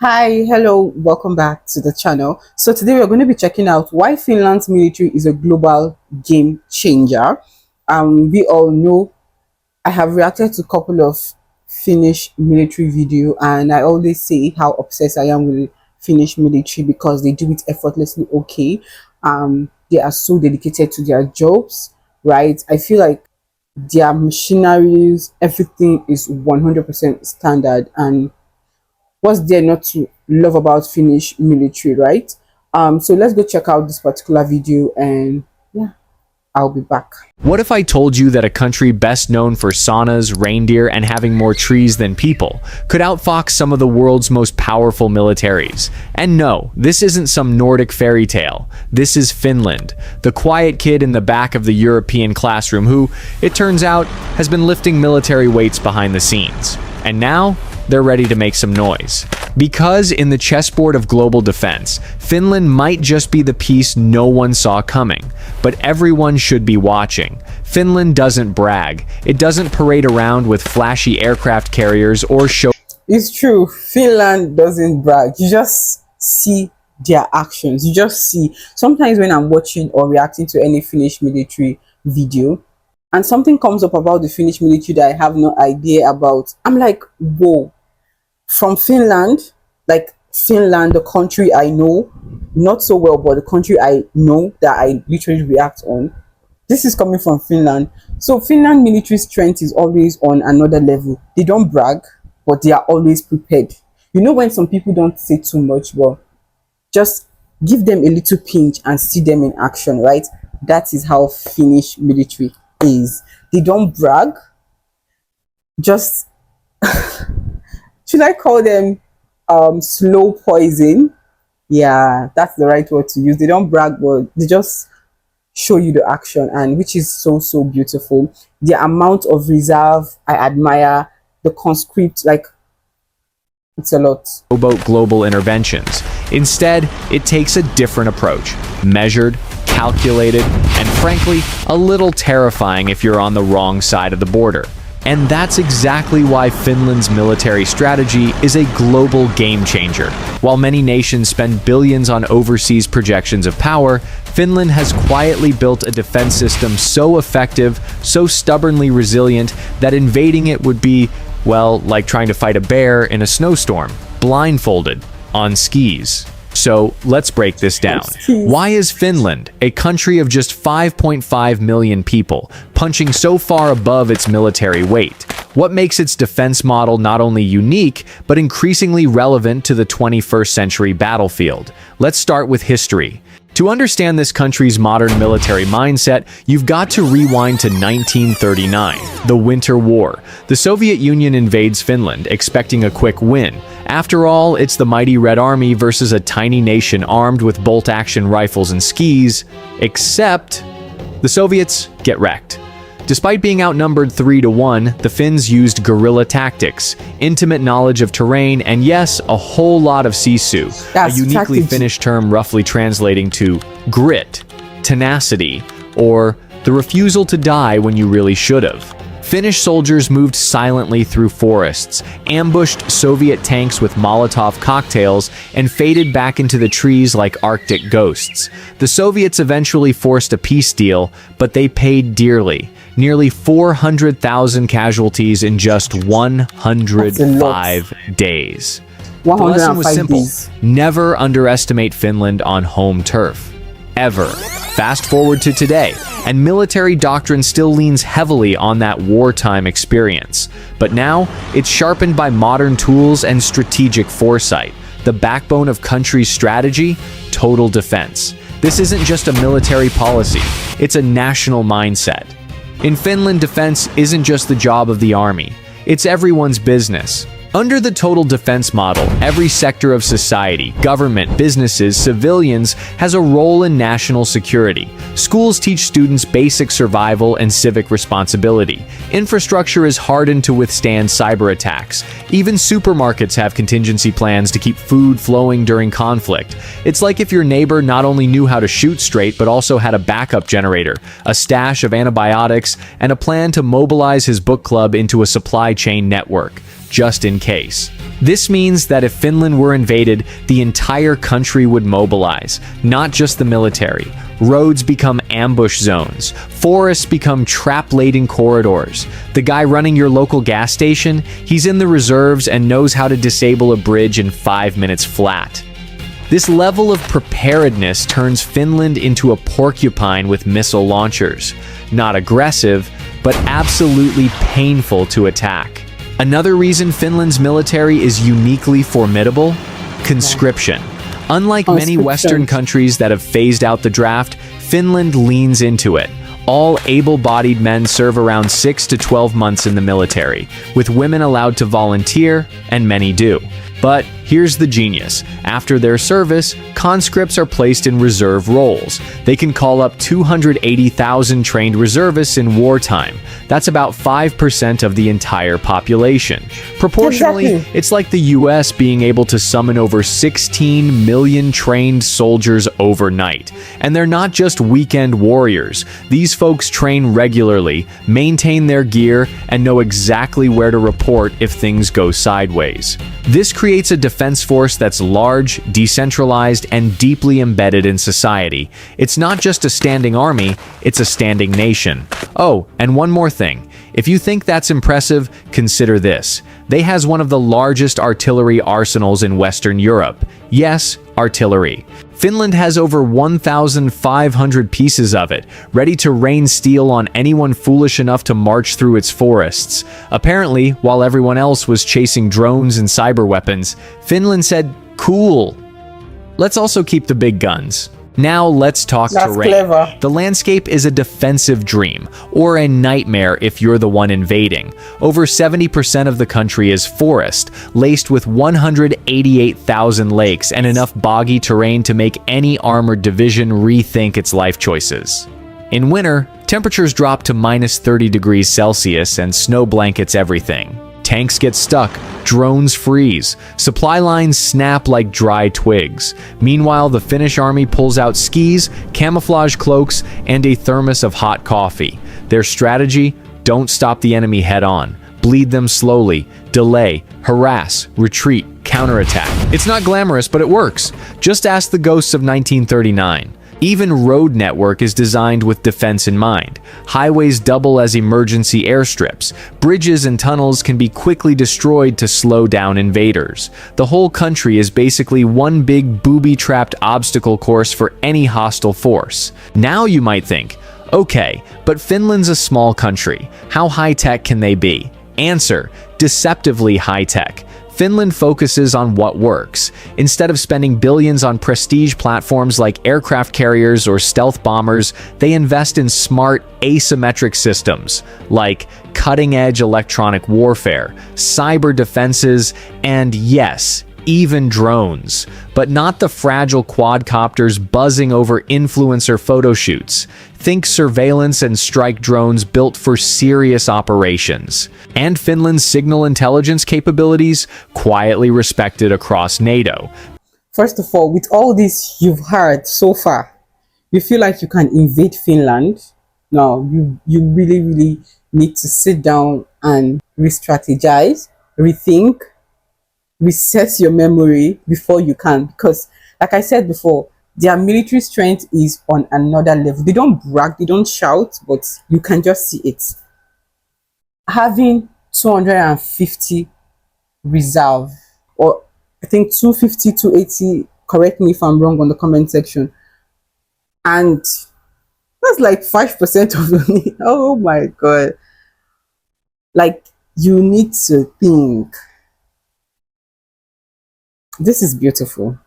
Hi, hello, welcome back to the channel. So today we're going to be checking out why Finland's military is a global game changer. We all know I have reacted to a couple of Finnish military video, and I always say how obsessed I am with the Finnish military because they do it effortlessly okay. They are so dedicated to their jobs, right? I feel like their machineries, everything is 100% standard, and what's there not to love about Finnish military, right? So let's go check out this particular video, and yeah, I'll be back. What if I told you that a country best known for saunas, reindeer, and having more trees than people could outfox some of the world's most powerful militaries? And no, this isn't some Nordic fairy tale. This is Finland, the quiet kid in the back of the European classroom who, it turns out, has been lifting military weights behind the scenes. And now, they're ready to make some noise. Because in the chessboard of global defense, Finland might just be the piece no one saw coming, but everyone should be watching. Finland doesn't brag. It doesn't parade around with flashy aircraft carriers or show. It's true, Finland doesn't brag. You just see their actions. You just see. Sometimes when I'm watching or reacting to any Finnish military video, and something comes up about the Finnish military that I have no idea about, I'm like, whoa. From Finland, like Finland, the country I know, not so well, but the country I know that I literally react on, this is coming from Finland. So Finland military strength is always on another level. They don't brag, but they are always prepared. You know, when some people don't say too much, but just give them a little pinch and see them in action, right? That is how Finnish military is. They don't brag, just should I call them slow poison? Yeah, that's the right word to use. They don't brag, but they just show you the action, and which is so beautiful. The amount of reserve I admire, the conscript, like, it's a lot. About global interventions. Instead, it takes a different approach. Measured, calculated, and frankly, a little terrifying if you're on the wrong side of the border. And that's exactly why Finland's military strategy is a global game changer. While many nations spend billions on overseas projections of power, Finland has quietly built a defense system so effective, so stubbornly resilient, that invading it would be, well, like trying to fight a bear in a snowstorm, blindfolded, on skis. So let's break this down. Why is Finland, a country of just 5.5 million people, punching so far above its military weight? What makes its defense model not only unique, but increasingly relevant to the 21st century battlefield? Let's start with history. To understand this country's modern military mindset, you've got to rewind to 1939, the Winter War. The Soviet Union invades Finland, expecting a quick win. After all, it's the mighty Red Army versus a tiny nation armed with bolt-action rifles and skis, except the Soviets get wrecked. Despite being outnumbered 3-1, the Finns used guerrilla tactics, intimate knowledge of terrain, and yes, a whole lot of sisu, a uniquely Finnish term roughly translating to grit, tenacity, or the refusal to die when you really should have. Finnish soldiers moved silently through forests, ambushed Soviet tanks with Molotov cocktails, and faded back into the trees like Arctic ghosts. The Soviets eventually forced a peace deal, but they paid dearly. Nearly 400,000 casualties in just 105 days. The lesson was simple. Never underestimate Finland on home turf. Ever. Fast forward to today, and military doctrine still leans heavily on that wartime experience. But now, it's sharpened by modern tools and strategic foresight. The backbone of country's strategy, total defense. This isn't just a military policy, it's a national mindset. In Finland, defense isn't just the job of the army, it's everyone's business. Under the total defense model, every sector of society, government, businesses, civilians, has a role in national security. Schools teach students basic survival and civic responsibility. Infrastructure is hardened to withstand cyber attacks. Even supermarkets have contingency plans to keep food flowing during conflict. It's like if your neighbor not only knew how to shoot straight, but also had a backup generator, a stash of antibiotics, and a plan to mobilize his book club into a supply chain network. just in case. This means that if Finland were invaded, the entire country would mobilize, not just the military. Roads become ambush zones. Forests become trap-laden corridors. The guy running your local gas station, he's in the reserves and knows how to disable a bridge in 5 minutes flat. This level of preparedness turns Finland into a porcupine with missile launchers. Not aggressive, but absolutely painful to attack. Another reason Finland's military is uniquely formidable: conscription. Unlike many Western countries that have phased out the draft, Finland leans into it. All able-bodied men serve around 6 to 12 months in the military, with women allowed to volunteer, and many do. But here's the genius. After their service, conscripts are placed in reserve roles. They can call up 280,000 trained reservists in wartime. That's about 5% of the entire population. Proportionally, Exactly. it's like the US being able to summon over 16 million trained soldiers overnight. And they're not just weekend warriors. These folks train regularly, maintain their gear, and know exactly where to report if things go sideways. This creates a defense force that's large, decentralized, and deeply embedded in society. It's not just a standing army, it's a standing nation. Oh, and one more thing. If you think that's impressive, consider this. They has one of the largest artillery arsenals in Western Europe. Yes, artillery. Finland has over 1,500 pieces of it, ready to rain steel on anyone foolish enough to march through its forests. Apparently, while everyone else was chasing drones and cyber weapons, Finland said, "Cool. Let's also keep the big guns." Now let's talk That's terrain. clever. The landscape is a defensive dream, or a nightmare if you're the one invading. Over 70% of the country is forest, laced with 188,000 lakes and enough boggy terrain to make any armored division rethink its life choices. In winter, temperatures drop to minus 30 degrees Celsius and snow blankets everything. Tanks get stuck, drones freeze, supply lines snap like dry twigs. Meanwhile, the Finnish army pulls out skis, camouflage cloaks, and a thermos of hot coffee. Their strategy? Don't stop the enemy head-on. Bleed them slowly, delay, harass, retreat, counterattack. It's not glamorous, but it works. Just ask the ghosts of 1939. Even road network is designed with defense in mind. Highways double as emergency airstrips. Bridges and tunnels can be quickly destroyed to slow down invaders. The whole country is basically one big booby-trapped obstacle course for any hostile force. Now you might think, okay, but Finland's a small country. How high-tech can they be? Answer: deceptively high-tech. Finland focuses on what works. Instead of spending billions on prestige platforms like aircraft carriers or stealth bombers, they invest in smart, asymmetric systems like cutting-edge electronic warfare, cyber defenses, and yes, even drones. But not the fragile quadcopters buzzing over influencer photo shoots. Think surveillance and strike drones built for serious operations. And Finland's signal intelligence capabilities, quietly respected across NATO. First of all, with all this you've heard so far, you feel like you can invade Finland. Now, you really, really need to sit down and re-strategize, rethink, reset your memory before you can. Because, like I said before, their military strength is on another level. They don't brag, they don't shout, but you can just see it. Having 250 reserve, or I think 250, 280, correct me if I'm wrong on the comment section. And that's like 5% of the oh my god. Like, you need to think. This is beautiful.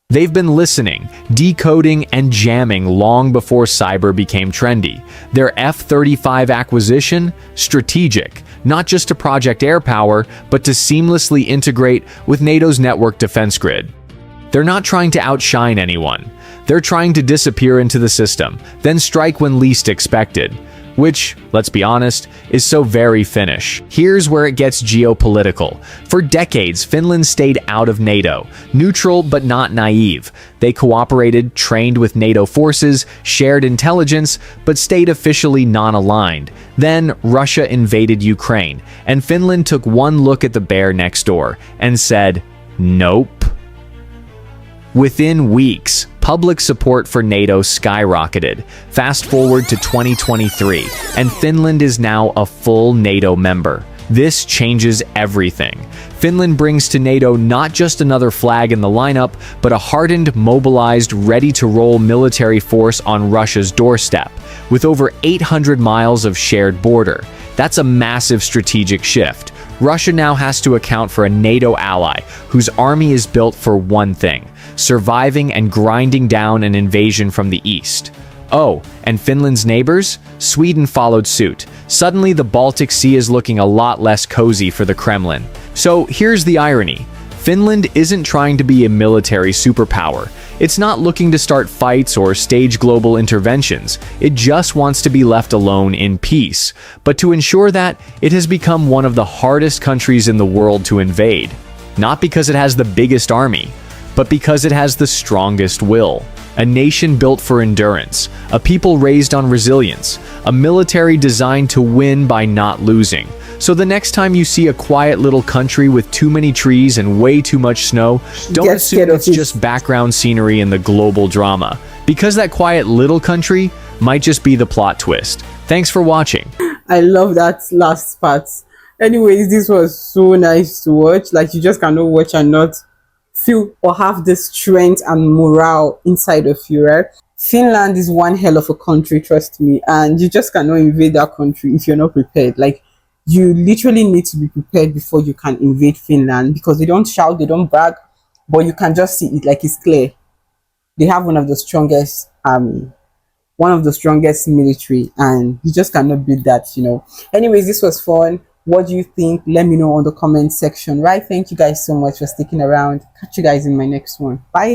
They've been listening, decoding, and jamming long before cyber became trendy. Their F-35 acquisition? Strategic. Not just to project air power, but to seamlessly integrate with NATO's network defense grid. They're not trying to outshine anyone. They're trying to disappear into the system, then strike when least expected. which, let's be honest, is so very Finnish. Here's where it gets geopolitical. For decades, Finland stayed out of NATO, neutral but not naive. They cooperated, trained with NATO forces, shared intelligence, but stayed officially non-aligned. Then, Russia invaded Ukraine, and Finland took one look at the bear next door and said, nope. Within weeks, public support for NATO skyrocketed. Fast forward to 2023, and Finland is now a full NATO member. This changes everything. Finland brings to NATO not just another flag in the lineup, but a hardened, mobilized, ready-to-roll military force on Russia's doorstep, with over 800 miles of shared border. That's a massive strategic shift. Russia now has to account for a NATO ally whose army is built for one thing: surviving and grinding down an invasion from the east. Oh, and Finland's neighbors? Sweden followed suit. Suddenly, the Baltic Sea is looking a lot less cozy for the Kremlin. So here's the irony. Finland isn't trying to be a military superpower. It's not looking to start fights or stage global interventions. It just wants to be left alone in peace. But to ensure that, it has become one of the hardest countries in the world to invade. Not because it has the biggest army, but because it has the strongest will. A nation built for endurance, a people raised on resilience, a military designed to win by not losing. So the next time you see a quiet little country with too many trees and way too much snow, don't assume it's just background scenery in the global drama, because that quiet little country might just be the plot twist. Thanks for watching. I love that last part. Anyways, this was so nice to watch. Like, you just cannot watch and not feel or have the strength and morale inside of you, right? Finland is one hell of a country, trust me, and you just cannot invade that country if you're not prepared. Like, you literally need to be prepared before you can invade Finland, because they don't shout, they don't brag, but you can just see it, like, it's clear. They have one of the strongest one of the strongest military, and you just cannot beat that, you know. Anyways, this was fun. What do you think? Let me know on the comment section, right? Thank you guys so much for sticking around. Catch you guys in my next one. Bye.